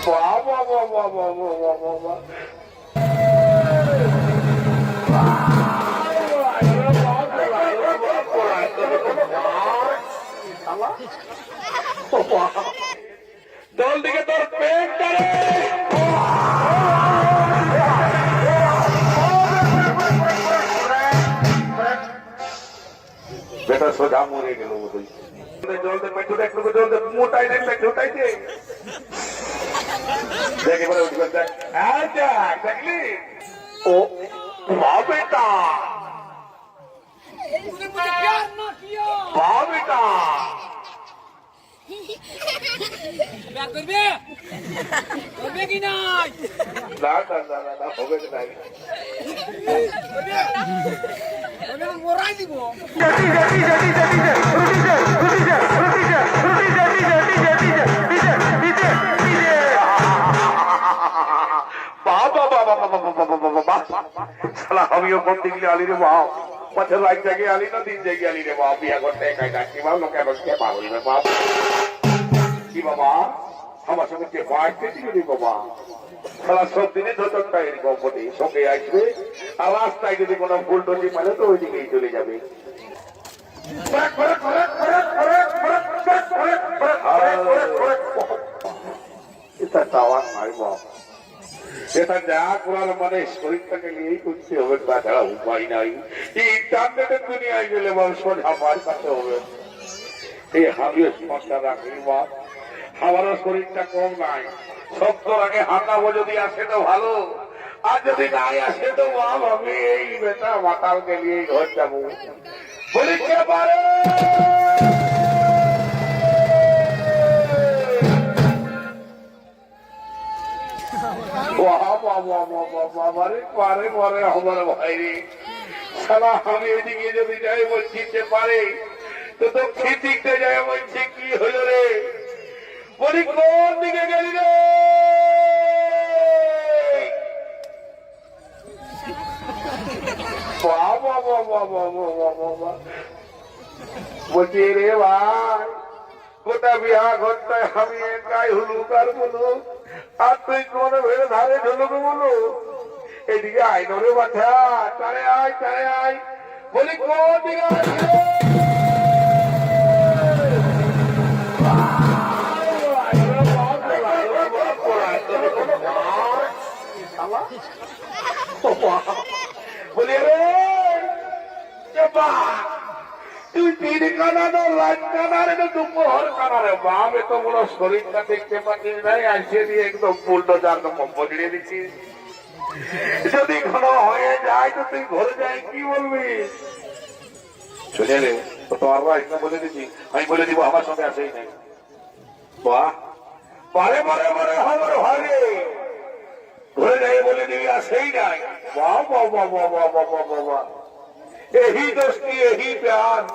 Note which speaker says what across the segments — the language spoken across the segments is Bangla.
Speaker 1: বাবা বাবা বাবা বাবা দল দিকে তোর পেট টানে বেটা সোজা মরে গেল জলতে পেটুটা একটু জলতে মোটাই দেখলে ঝোটাইছে দেখে বলে উঠবে দেখ দেখলি ও বেটা বেটা
Speaker 2: করবে কি নাই
Speaker 1: না না না না না হবে নাই
Speaker 2: মোরাই দিব
Speaker 1: বাবা বাবা বাবা বাবা বাবা শালা আমিও বলতে গেলে আলি রে বাপ পথে এক জায়গায় আলি না তিন জায়গায় আলি রে বাপ বিয়া করতে একাই ডাকি বাপ লোকে বসে পাগল রে বাপ কি বাবা আমার সঙ্গে কে বাড়তে দিবি বাবা শালা সব দিনে ধোতরটা এরকম বটে সঙ্গে আসবে আর রাস্তায় যদি কোনো ফুল টটি মানে তো ওই দিকেই চলে যাবে এটা টাওয়ার নয় বাপ এটা যা করার মানে শরীরটাকে নিয়েই করতে হবে তাছাড়া উপায় নাই ইন্টারনেটের দুনিয়ায় গেলে বাবা সোজা আমার কাছে হবে এই আমিও সমস্যা রাখি বাপ আমারও শরীরটা কম নাই সত্তর আগে হাঁটাবো যদি আসে তো ভালো আর যদি নাই আসে তো বাপ আমি এই বেটা মাতালকে নিয়ে ঘর যাবো বলি কে পারে পারে পরে আমার ভাইরে সারা আমি এদিকে যদি যাই বলছি যে পারে তো দক্ষিণ দিকটা যাই বলছি কি হইল রে বলি কোন দিকে গেলি রে বাবা বাবা বাবা বাবা বলছি রে ভাই গোটা বিহা ঘরটায় আমি একাই হলুক আর বলু আর তুই কোন ভেড়ে ধারে ঢুলুক বলু এদিকে আয় নরে বাছা চারে আয় বলি কোন দিকে বলি রে তুই তিন কানানো লাইট কানারে না দুপুর কানারে বাপ এত বড় শরীরটা দেখতে পাচ্ছিস নাই আসিয়ে দিয়ে একদম পুলটো যার বলিয়ে দিচ্ছিস যদি ঘন হয়ে যায় তো তুই ঘরে যাই কি বলবি শুনে রে তো তোমার ভাই বলে দিচ্ছি আমি বলে দিব আমার সঙ্গে আসেই নাই বাহ পারে পারে পারে আমার ভাগে ঘরে যাই বলে দিবি আসেই নাই বাহ বাহ বাহ বাহ বাহ বাহ বাহ বাহ यही दोस्ती यही प्यार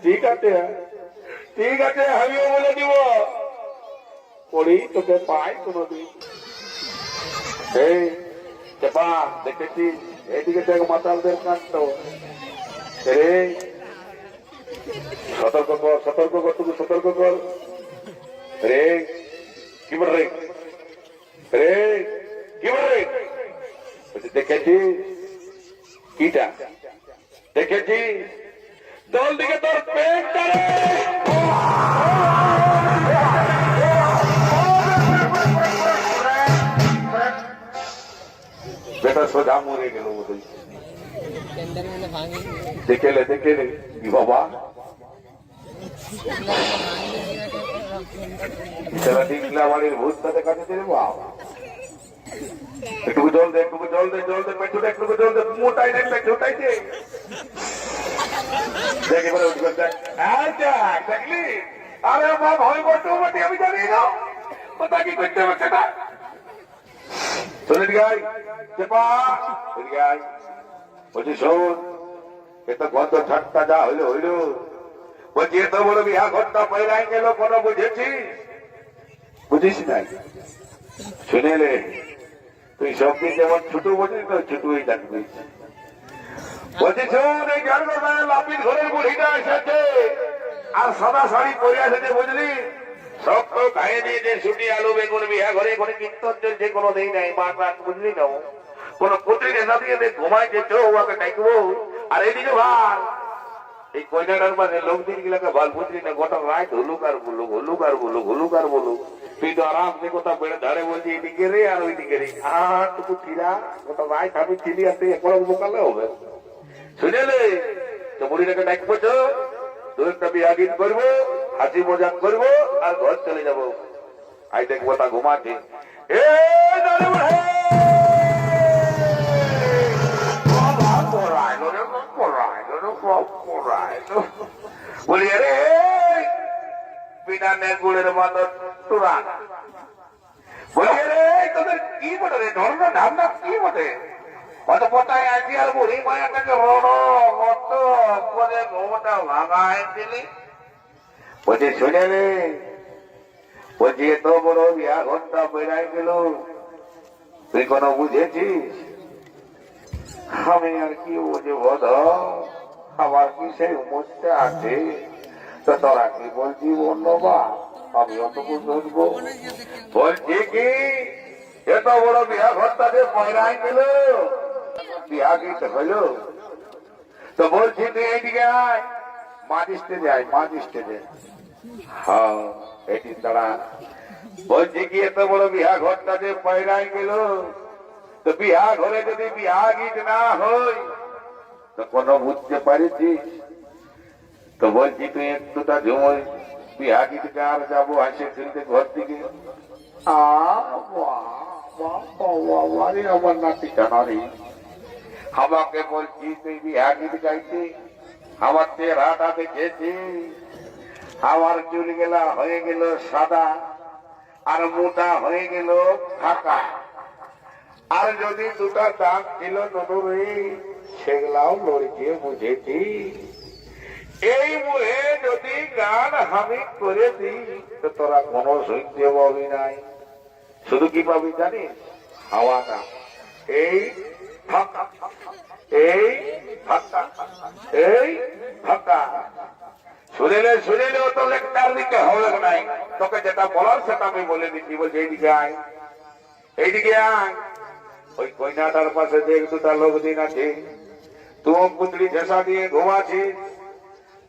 Speaker 1: ठीक है আমিও বলে দিব পড়ি তোকে পাই কোনদিন এই চেপা দেখেছি এইদিকে দেখ মাতালদের কাণ্ড রে সতর্ক কর তুমি সতর্ক কর রে কি বল রে কি বল রে দেখেছি কিটা দেখেছি দল দিকে তোর পেট টানে বেটা সোজা মরে গেল দেখে কি বাবা বাড়ির ভূতটা দেখাচ্ছে রে বাবা একটু জল দে পেটুটা একটু জল দে মোটাই দেখলে ঝোটাইছে দেখে বলে উঠবে দেখ দেখলি আরে বাপ হয় বটু বটি আমি জানি না কোথা কি করতে হবে সেটা চলে গাই চেপা গাই বলছি শোন এত গত ঠাট্টা যা হইল বলছি এত বড় বিহা ঘরটা পাইরাই গেল কোনো বুঝিস নাই শুনে রে তুই সবকে যেমন ছোট বোঝিস তো ছোটই থাকবি বলছি শোন এই লাপির ঘরের বুড়িটা এসেছে আর সাদা শাড়ি পরে এসেছে বুঝলি সব তো খাইয়ে দিয়েছে শুনি আলু বেগুন বিয়া ঘরে কোনো কীর্তন চলছে কোনো দিন নাই মা রাত বুঝলি না কোন পুত্রী নেশা দিয়ে ঘুমাইছে চো ওকে ডাকবো আর এইদিকে ভাল এই কয়টার মাঝে লোক দিন গুলাকে ভাল বুঝলি না গোটা রাত হুলুক আর বুলুক হুলুক আর বুলুক হুলুক আর বুলুক তুই তো আরাম সে কোথাও বেড়ে ধারে বলছি এদিকে রে আর ওইদিকে রে আর টুকু চিরা গোটা রাত আমি চিনি আসতে একবার বোকালে হবে শুনেলে তো বুড়িটাকে ডাকবো চো দু একটা বিয়া গীত করবো হাসি মজাক করবো আর ঘর চলে যাবো আই দেখবো তা ঘুমাচ্ছে বলি রে বিনা গুড়ের মতো তোরা বলি রে তোদের কি বটে রে ধর্ম ধামনা কি বটে কত পটায় আছি আর বুড়ি মায়াটাকে রড় মত করে ঘুমটা ভাঙায় দিলি বলছি শুনে রে বলছি এত বড় বিয়া ঘন্টা বেড়াই গেল তুই কোনো বুঝেছিস আমি আর কি বুঝবো আমার কি সেই উমরটা আছে তো তোরা কি বলছি অন্য বা আমি অতটুকু বুঝবো বলছি কি এত বড় বিয়া ঘরটাকে বেড়াই গেল বিয়া গীত হইল তো বলছি তুই এইদিকে আয় মাঝ স্টেজে আয় মাঝ স্টেজে হ্যাঁ এটি তারা বলছি কি এত বড় বিয়া ঘরটা যে পয়রাই গেল তো বিয়া ঘরে যদি বিয়া গীত না হয় তো কোন বুঝতে পারিছিস তো বলছি তুই একটুটা ঝুমোই বিয়া গীত আর যাবো হাসে খেলতে ঘর দিকে আমার নাতি কানারি আমাকে বলছি তুই বিয়া গীত গাইতে আমার চেহারাটা দেখেছি আমার চুল গেলা হয়ে গেল সাদা আর মোটা হয়ে গেল ফাঁকা আর যদি দুটা দাঁত ছিল নদরে সেগুলাও লড়িয়ে বুঝেছি এই মুহে যদি গান আমি করে দিই তো তোরা কোনো শুনতে পাবি নাই শুধু কি পাবি জানিস হাওয়াটা এই ফাঁকা এই ফাঁকা এই ফাঁকা শুনেলে তো লেকচার দিতে হবে নাই তোকে যেটা বলার সেটা আমি বলে দিচ্ছি বলছি এইদিকে আয় এইদিকে আয় ওই কইনাটার পাশে যে দুটা লোক দিন আছে তুম পুতলি ঝেসা দিয়ে ঘুমাছি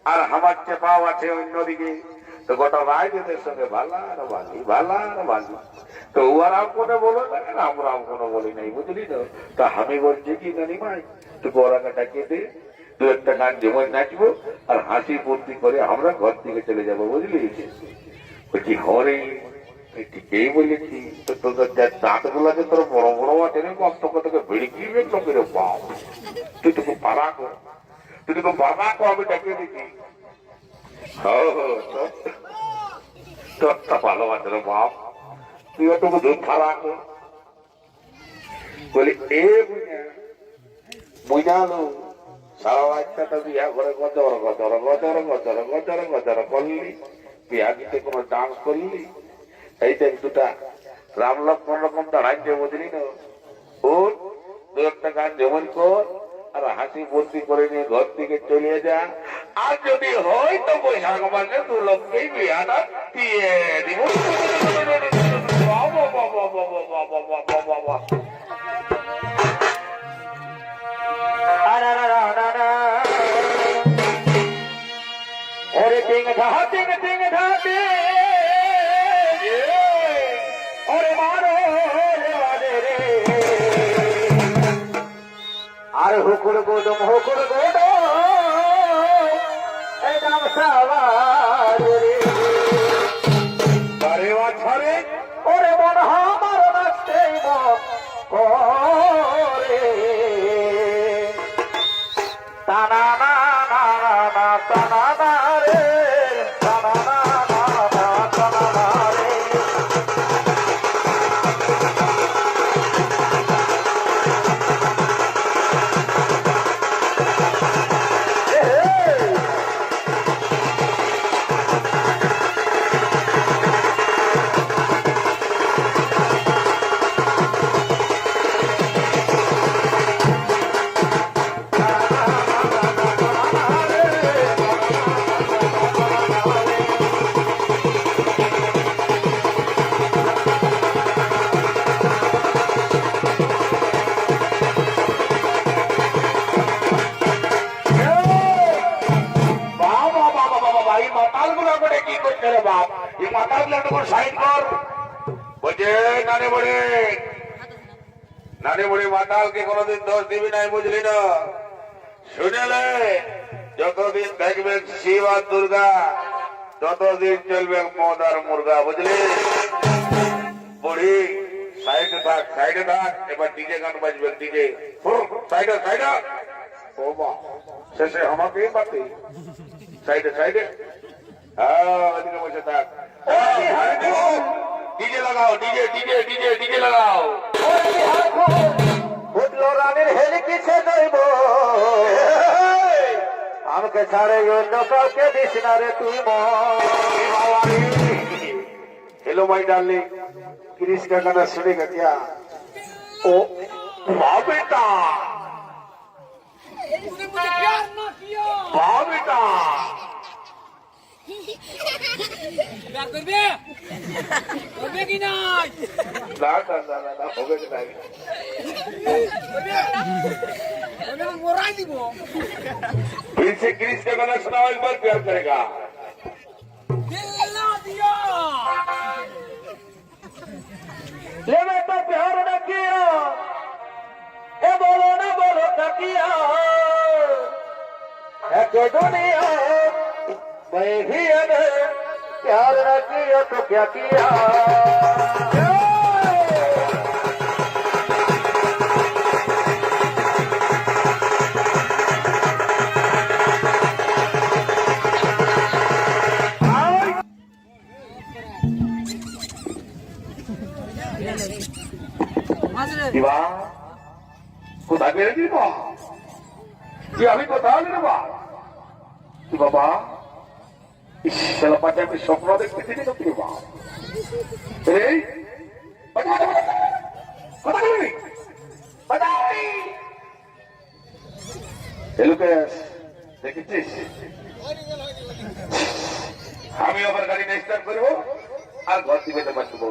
Speaker 1: আর আমার চেপাও আছে অন্যদিকে তো গোটা রায়দের সঙ্গে ভালার বালি তো ওরাও কোনো বলো না আমরাও কোনো বলি নাই বুঝলি তো তা আমি বলছি কি জানি ভাই তুই ওরাকে ডাকিয়ে দে দু একটা গান যেমন নাচবো আর হাসি ফুর্তি করে আমরা ঘর থেকে চলে যাবো বুঝলি বলছি হরে ঠিকই বলেছি তো তোদের দাঁত গুলাকে তোর বড় বড় আছে কষ্ট তোকে ভিড়কিয়ে লোকের পাও তুই তোকে পারা কর তুই তোকে বাবা কো আমি ডাকিয়ে দিচ্ছি তোরটা ভালো আছে রে বাপ তুই তোকে দুধ ফারা কর বলি এ বুঝালো সারা রাতটা বিয়া ঘরে গজর করলি বিয়া গীতে কোনো ডান্স করলি এই দেখ দুটা রাম লক্ষ্মণ রকম দাঁড়াইছে বুঝলি না ওর দু একটা গান যেমন কর আর হাসি ফুর্তি করে নিয়ে ঘর থেকে চলে যা আর যদি হয় তো বৈশাখ মাসে দু লোককেই বিয়াটা দিয়ে দিব ting tha de ore maro re re ar hukul godom ei dam savar re are wa chare ore mon hamar naste mo kore ta na na na na ta na na re রে বাপ এই মাথা একটু সাইড কর বলছে নানি বুড়ি মাতালকে কোনোদিন দোষ দিবি নাই বুঝলি না শুনেলে যতদিন দেখবেন শিব আর দুর্গা ততদিন চলবে মদ আর মুর্গা বুঝলি বুড়ি সাইডে থাক এবার ডিজে গান বাজবে ডিজে সাইডে ও মা শেষে আমাকেই পাতি সাইডে হ্যাঁ ওদিকে বসে থাক ডিজে লাগাও ডিজে লাগাও
Speaker 3: উঠলো রানের হেলি কিসে দইব আমাকে ছাড়ে অন্য কাউকে দিস না রে তুই
Speaker 1: हेलो माय डार्लिंग
Speaker 3: क्रिस का गाना सुनेगा क्या
Speaker 1: ओ वाह बेटा
Speaker 2: तूने मुझे प्यार ना किया
Speaker 1: वाह बेटा
Speaker 2: प्यार करबे কি নাই
Speaker 1: ना होगे नहीं
Speaker 2: আমি মোরাই দিব
Speaker 1: फिर से क्रिस का गाना सुनाओ एक बार प्यार करेगा
Speaker 2: দিল না দিয়া
Speaker 3: ले मैं तो प्यार न किया ए बोलो ना बोलो क्या किया है कि दुनिया मैं भी अगर प्यार न किया तो क्या किया
Speaker 1: দিবা কোথায় বেড়ে দিব তুই আমি কোথাও নেবা তুই বাবা ইসলা পাতে আমি স্বপ্ন দেখতে দিদি তো তুই বাবা এই লুকেশ দেখেছিস আমি আবার গাড়ি স্টার্ট করবো আর ঘর থেকে বাঁচবো